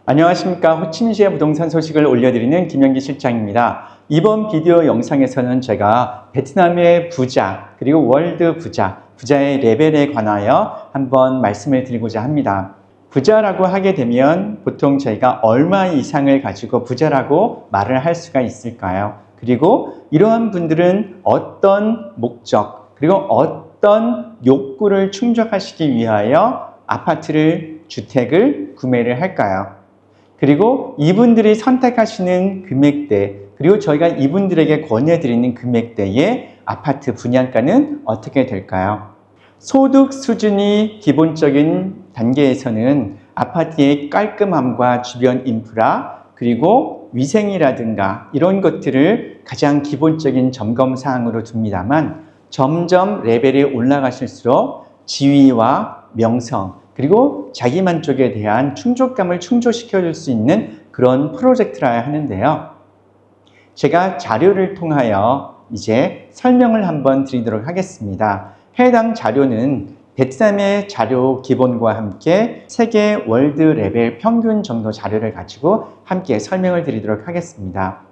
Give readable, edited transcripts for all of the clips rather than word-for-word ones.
안녕하십니까. 호치민시의 부동산 소식을 올려드리는 김영기 실장입니다. 이번 비디오 영상에서는 제가 베트남의 부자 그리고 월드 부자의 레벨에 관하여 한번 말씀을 드리고자 합니다. 부자라고 하게 되면 보통 저희가 얼마 이상을 가지고 부자라고 말을 할 수가 있을까요? 그리고 이러한 분들은 어떤 목적 그리고 어떤 욕구를 충족하시기 위하여 아파트를, 주택을 구매를 할까요? 그리고 이분들이 선택하시는 금액대, 그리고 저희가 이분들에게 권해드리는 금액대의 아파트 분양가는 어떻게 될까요? 소득 수준이 기본적인 단계에서는 아파트의 깔끔함과 주변 인프라, 그리고 위생이라든가 이런 것들을 가장 기본적인 점검 사항으로 둡니다만, 점점 레벨이 올라가실수록 지위와 명성, 그리고 자기 만족에 대한 충족감을 충족시켜 줄 수 있는 그런 프로젝트라 하는데요. 제가 자료를 통하여 이제 설명을 한번 드리도록 하겠습니다. 해당 자료는 베트남의 자료 기본과 함께 세계 월드 레벨 평균 정도 자료를 가지고 함께 설명을 드리도록 하겠습니다.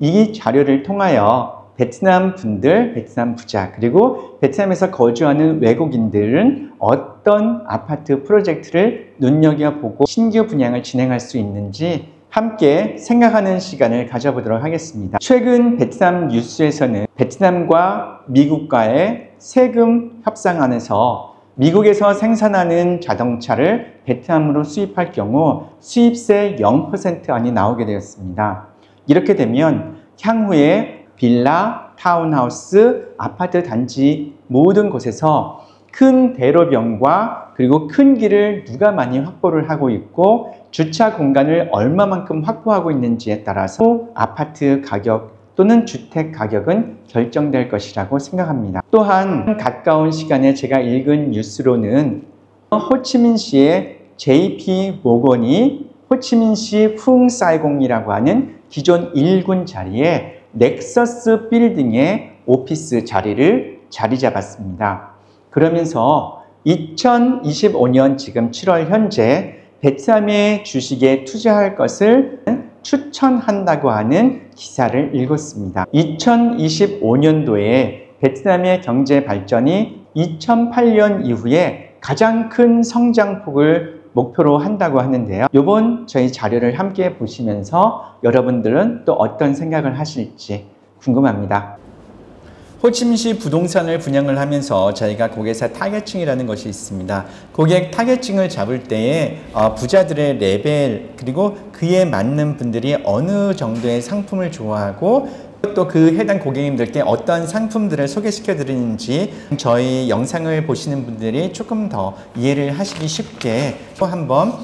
이 자료를 통하여 베트남 분들, 베트남 부자, 그리고 베트남에서 거주하는 외국인들은 어떤 아파트 프로젝트를 눈여겨보고 신규 분양을 진행할 수 있는지 함께 생각하는 시간을 가져보도록 하겠습니다. 최근 베트남 뉴스에서는 베트남과 미국과의 세금 협상안에서 미국에서 생산하는 자동차를 베트남으로 수입할 경우 수입세 0%안이 나오게 되었습니다. 이렇게 되면 향후에 빌라, 타운하우스, 아파트 단지 모든 곳에서 큰 대로변과 그리고 큰 길을 누가 많이 확보를 하고 있고 주차 공간을 얼마만큼 확보하고 있는지에 따라서 아파트 가격 또는 주택 가격은 결정될 것이라고 생각합니다. 또한 가까운 시간에 제가 읽은 뉴스로는 호치민시의 JP 모건이 호치민시 풍사이공이라고 하는 기존 1군 자리에 넥서스 빌딩의 오피스 자리를 자리 잡았습니다. 그러면서 2025년 지금 7월 현재 베트남의 주식에 투자할 것을 추천한다고 하는 기사를 읽었습니다. 2025년도에 베트남의 경제 발전이 2008년 이후에 가장 큰 성장폭을 목표로 한다고 하는데요. 이번 저희 자료를 함께 보시면서 여러분들은 또 어떤 생각을 하실지 궁금합니다. 호치민시 부동산을 분양을 하면서 저희가 고객사 타겟층이라는 것이 있습니다. 고객 타겟층을 잡을 때에 부자들의 레벨 그리고 그에 맞는 분들이 어느 정도의 상품을 좋아하고 또 그 해당 고객님들께 어떤 상품들을 소개시켜 드리는지 저희 영상을 보시는 분들이 조금 더 이해를 하시기 쉽게 또 한번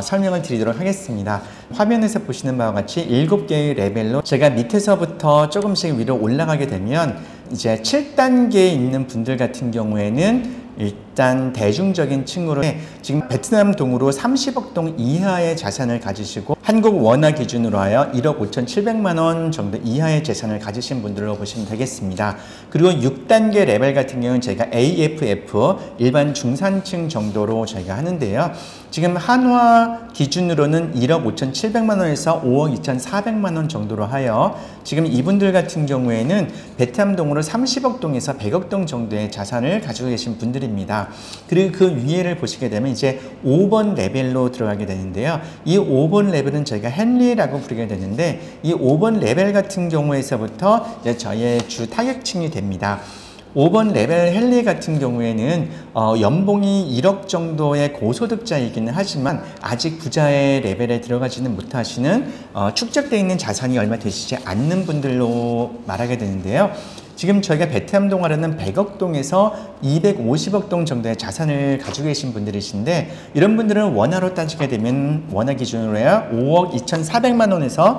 설명을 드리도록 하겠습니다. 화면에서 보시는 바와 같이 7개의 레벨로 제가 밑에서부터 조금씩 위로 올라가게 되면 이제 7단계에 있는 분들 같은 경우에는 일단 대중적인 층으로 지금 베트남 동으로 30억 동 이하의 자산을 가지시고 한국 원화 기준으로 하여 1억 5,700만 원 정도 이하의 재산을 가지신 분들로 보시면 되겠습니다. 그리고 6단계 레벨 같은 경우는 저희가 AFF 일반 중산층 정도로 저희가 하는데요. 지금 한화 기준으로는 1억 5,700만 원에서 5억 2,400만 원 정도로 하여 지금 이분들 같은 경우에는 베트남 동으로 30억 동에서 100억 동 정도의 자산을 가지고 계신 분들입니다. 그리고 그 위에를 보시게 되면 이제 5번 레벨로 들어가게 되는데요. 이 5번 레벨은 저희가 헨리라고 부르게 되는데 이 5번 레벨 같은 경우에서부터 이제 저희의 주 타겟층이 됩니다. 5번 레벨 헨리 같은 경우에는 연봉이 1억 정도의 고소득자이기는 하지만 아직 부자의 레벨에 들어가지는 못하시는 축적되어 있는 자산이 얼마 되시지 않는 분들로 말하게 되는데요. 지금 저희가 베트남 동화라는 100억 동에서 250억 동 정도의 자산을 가지고 계신 분들이신데 이런 분들은 원화로 따지게 되면 원화 기준으로 해야 5억 2,400만 원에서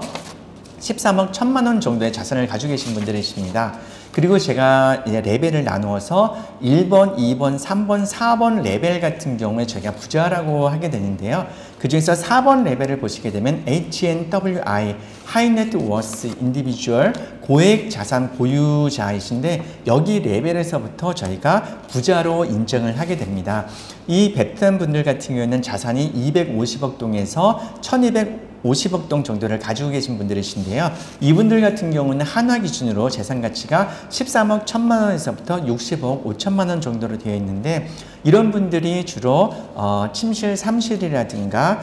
13억 1,000만 원 정도의 자산을 가지고 계신 분들이십니다. 그리고 제가 이제 레벨을 나누어서 1번, 2번, 3번, 4번 레벨 같은 경우에 저희가 부자라고 하게 되는데요. 그 중에서 4번 레벨을 보시게 되면 HNWI, High Net Worth Individual, 고액 자산 보유자이신데 여기 레벨에서부터 저희가 부자로 인정을 하게 됩니다. 이 베트남 분들 같은 경우에는 자산이 250억 동에서 1250억 동 정도를 가지고 계신 분들이신데요. 이분들 같은 경우는 한화 기준으로 재산 가치가 13억 1천만 원에서부터 60억 5천만 원 정도로 되어 있는데 이런 분들이 주로 침실 3실이라든가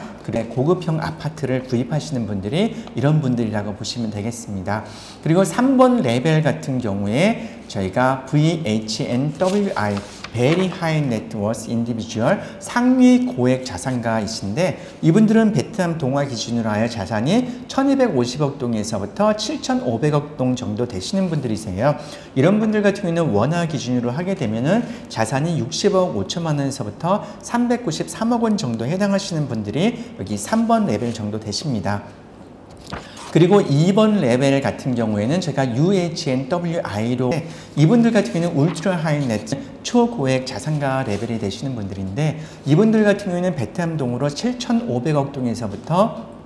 고급형 아파트를 구입하시는 분들이 이런 분들이라고 보시면 되겠습니다. 그리고 3번 레벨 같은 경우에 저희가 VHNWI Very High Net Worth Individual, 상위 고액 자산가이신데 이분들은 베트남 동화 기준으로 하여 자산이 1250억 동에서부터 7500억 동 정도 되시는 분들이세요. 이런 분들 같은 경우는 원화 기준으로 하게 되면은 자산이 60억 5천만 원에서부터 393억 원 정도 해당하시는 분들이 여기 3번 레벨 정도 되십니다. 그리고 2번 레벨 같은 경우에는 제가 UHNWI로 이분들 같은 경우는 울트라 하이넷 초고액 자산가 레벨이 되시는 분들인데 이분들 같은 경우에는 베트남 동으로 7,500억 동에서부터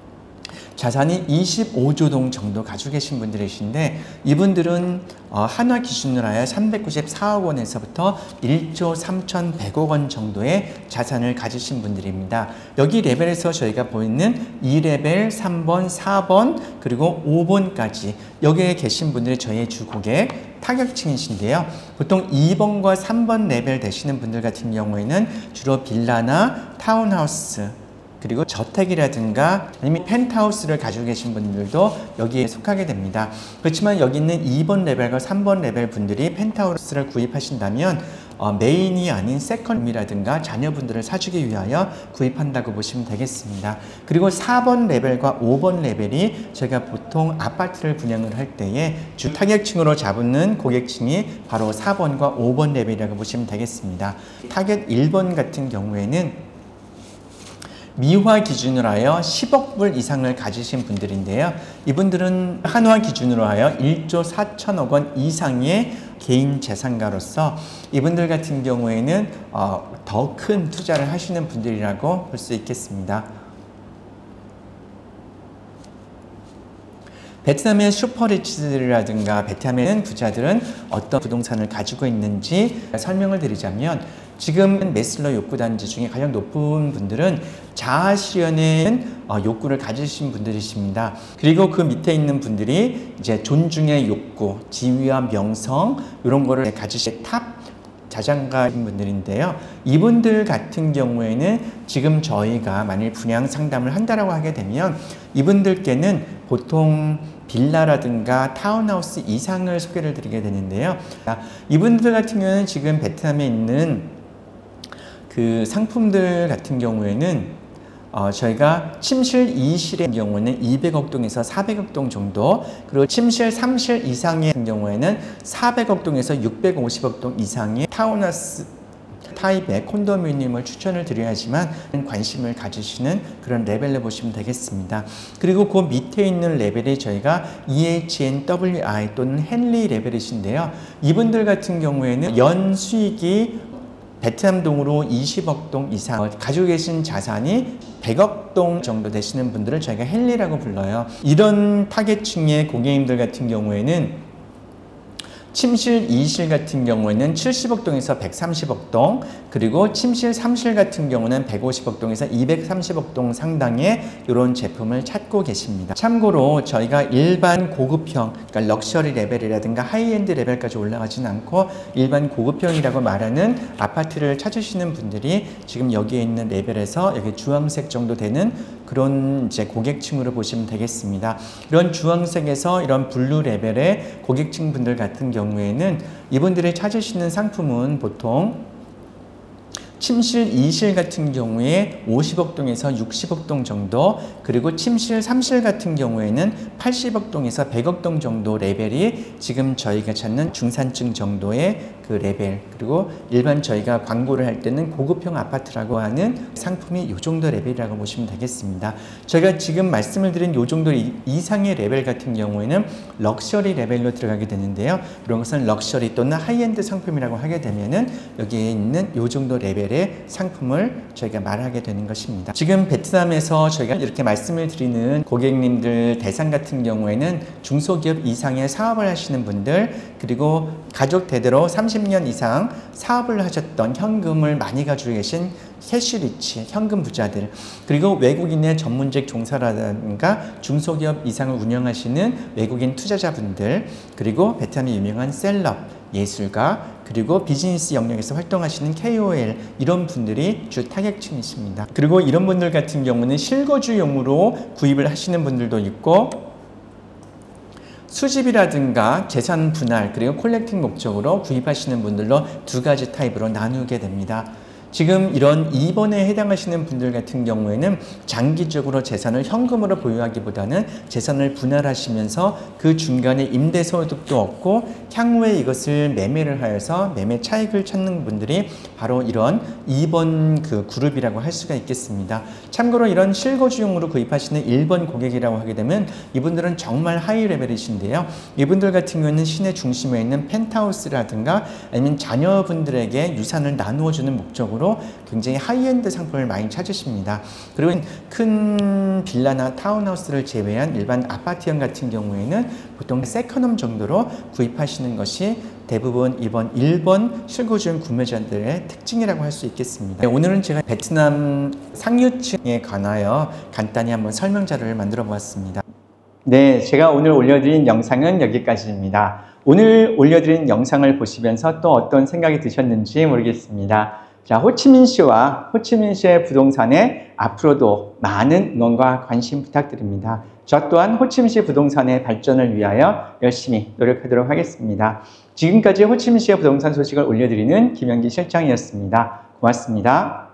자산이 25조 동 정도 가지고 계신 분들이신데 이분들은 한화 기준으로 하여 394억 원에서부터 1조 3,100억 원 정도의 자산을 가지신 분들입니다. 여기 레벨에서 저희가 보이는 2레벨, 3번, 4번 그리고 5번까지 여기에 계신 분들이 저희의 주고객 타격층이신데요. 보통 2번과 3번 레벨 되시는 분들 같은 경우에는 주로 빌라나 타운하우스 그리고 저택이라든가 아니면 펜트하우스를 가지고 계신 분들도 여기에 속하게 됩니다. 그렇지만 여기 있는 2번 레벨과 3번 레벨 분들이 펜트하우스를 구입하신다면 메인이 아닌 세컨룸이라든가 자녀분들을 사주기 위하여 구입한다고 보시면 되겠습니다. 그리고 4번 레벨과 5번 레벨이 저희가 보통 아파트를 분양을 할 때에 주 타겟층으로 잡는 고객층이 바로 4번과 5번 레벨이라고 보시면 되겠습니다. 타겟 1번 같은 경우에는 미화 기준으로 하여 10억 불 이상을 가지신 분들인데요. 이분들은 한화 기준으로 하여 1조 4천억 원 이상의 개인 재산가로서 이분들 같은 경우에는 더 큰 투자를 하시는 분들이라고 볼 수 있겠습니다. 베트남의 슈퍼리치들이라든가 베트남의 부자들은 어떤 부동산을 가지고 있는지 설명을 드리자면 지금 메슬러 욕구단지 중에 가장 높은 분들은 자아실현의 욕구를 가지신 분들이십니다. 그리고 그 밑에 있는 분들이 이제 존중의 욕구, 지위와 명성 이런 거를 가지신 탑 자산가인 분들인데요. 이분들 같은 경우에는 지금 저희가 만일 분양 상담을 한다라고 하게 되면 이분들께는 보통 빌라라든가 타운하우스 이상을 소개를 드리게 되는데요. 이분들 같은 경우는 지금 베트남에 있는 그 상품들 같은 경우에는 저희가 침실 2실의 경우는 200억 동에서 400억 동 정도, 그리고 침실 3실 이상의 경우에는 400억 동에서 650억 동 이상의 타운하우스 타입의 콘도미니엄을 추천을 드려야지만 관심을 가지시는 그런 레벨로 보시면 되겠습니다. 그리고 그 밑에 있는 레벨이 저희가 EHNWI 또는 헨리 레벨이신데요. 이분들 같은 경우에는 연 수익이 베트남 동으로 20억 동 이상 가지고 계신 자산이 100억 동 정도 되시는 분들을 저희가 헨리라고 불러요. 이런 타겟층의 고객님들 같은 경우에는 침실 2실 같은 경우에는 70억 동에서 130억 동, 그리고 침실 3실 같은 경우는 150억 동에서 230억 동 상당의 이런 제품을 찾고 계십니다. 참고로 저희가 일반 고급형, 그러니까 럭셔리 레벨이라든가 하이엔드 레벨까지 올라가지는 않고 일반 고급형이라고 말하는 아파트를 찾으시는 분들이 지금 여기에 있는 레벨에서 여기 주황색 정도 되는 그런 이제 고객층으로 보시면 되겠습니다. 이런 주황색에서 이런 블루 레벨의 고객층 분들 같은 경우에는 이분들이 찾으시는 상품은 보통 침실 2실 같은 경우에 50억 동에서 60억 동 정도, 그리고 침실 3실 같은 경우에는 80억 동에서 100억 동 정도 레벨이 지금 저희가 찾는 중산층 정도의 그 레벨, 그리고 일반 저희가 광고를 할 때는 고급형 아파트라고 하는 상품이 이 정도 레벨이라고 보시면 되겠습니다. 저희가 지금 말씀을 드린 이 정도 이상의 레벨 같은 경우에는 럭셔리 레벨로 들어가게 되는데요. 이런 것은 럭셔리 또는 하이엔드 상품이라고 하게 되면은 여기에 있는 이 정도 레벨 모델의 상품을 저희가 말하게 되는 것입니다. 지금 베트남에서 저희가 이렇게 말씀을 드리는 고객님들 대상 같은 경우에는 중소기업 이상의 사업을 하시는 분들, 그리고 가족 대대로 30년 이상 사업을 하셨던 현금을 많이 가지고 계신 캐시리치, 현금 부자들, 그리고 외국인의 전문직 종사라든가 중소기업 이상을 운영하시는 외국인 투자자분들, 그리고 베트남의 유명한 셀럽, 예술가, 그리고 비즈니스 영역에서 활동하시는 KOL, 이런 분들이 주 타겟층이십니다. 그리고 이런 분들 같은 경우는 실거주용으로 구입을 하시는 분들도 있고, 수집이라든가 재산 분할, 그리고 콜렉팅 목적으로 구입하시는 분들로 두 가지 타입으로 나누게 됩니다. 지금 이런 2번에 해당하시는 분들 같은 경우에는 장기적으로 재산을 현금으로 보유하기보다는 재산을 분할하시면서 그 중간에 임대소득도 얻고 향후에 이것을 매매를 하여서 매매 차익을 찾는 분들이 바로 이런 2번 그 그룹이라고 할 수가 있겠습니다. 참고로 이런 실거주용으로 구입하시는 1번 고객이라고 하게 되면 이분들은 정말 하이 레벨이신데요. 이분들 같은 경우에는 시내 중심에 있는 펜트하우스라든가 아니면 자녀분들에게 유산을 나누어주는 목적으로 굉장히 하이엔드 상품을 많이 찾으십니다. 그리고 큰 빌라나 타운하우스를 제외한 일반 아파트형 같은 경우에는 보통 세컨홈 정도로 구입하시는 것이 대부분 이번 1번 실거주용 구매자들의 특징이라고 할 수 있겠습니다. 오늘은 제가 베트남 상류층에 관하여 간단히 한번 설명 자료를 만들어 보았습니다. 네, 제가 오늘 올려드린 영상은 여기까지입니다. 오늘 올려드린 영상을 보시면서 또 어떤 생각이 드셨는지 모르겠습니다. 자, 호치민시와 호치민시의 부동산에 앞으로도 많은 응원과 관심 부탁드립니다. 저 또한 호치민시 부동산의 발전을 위하여 열심히 노력하도록 하겠습니다. 지금까지 호치민시의 부동산 소식을 올려드리는 김영기 실장이었습니다. 고맙습니다.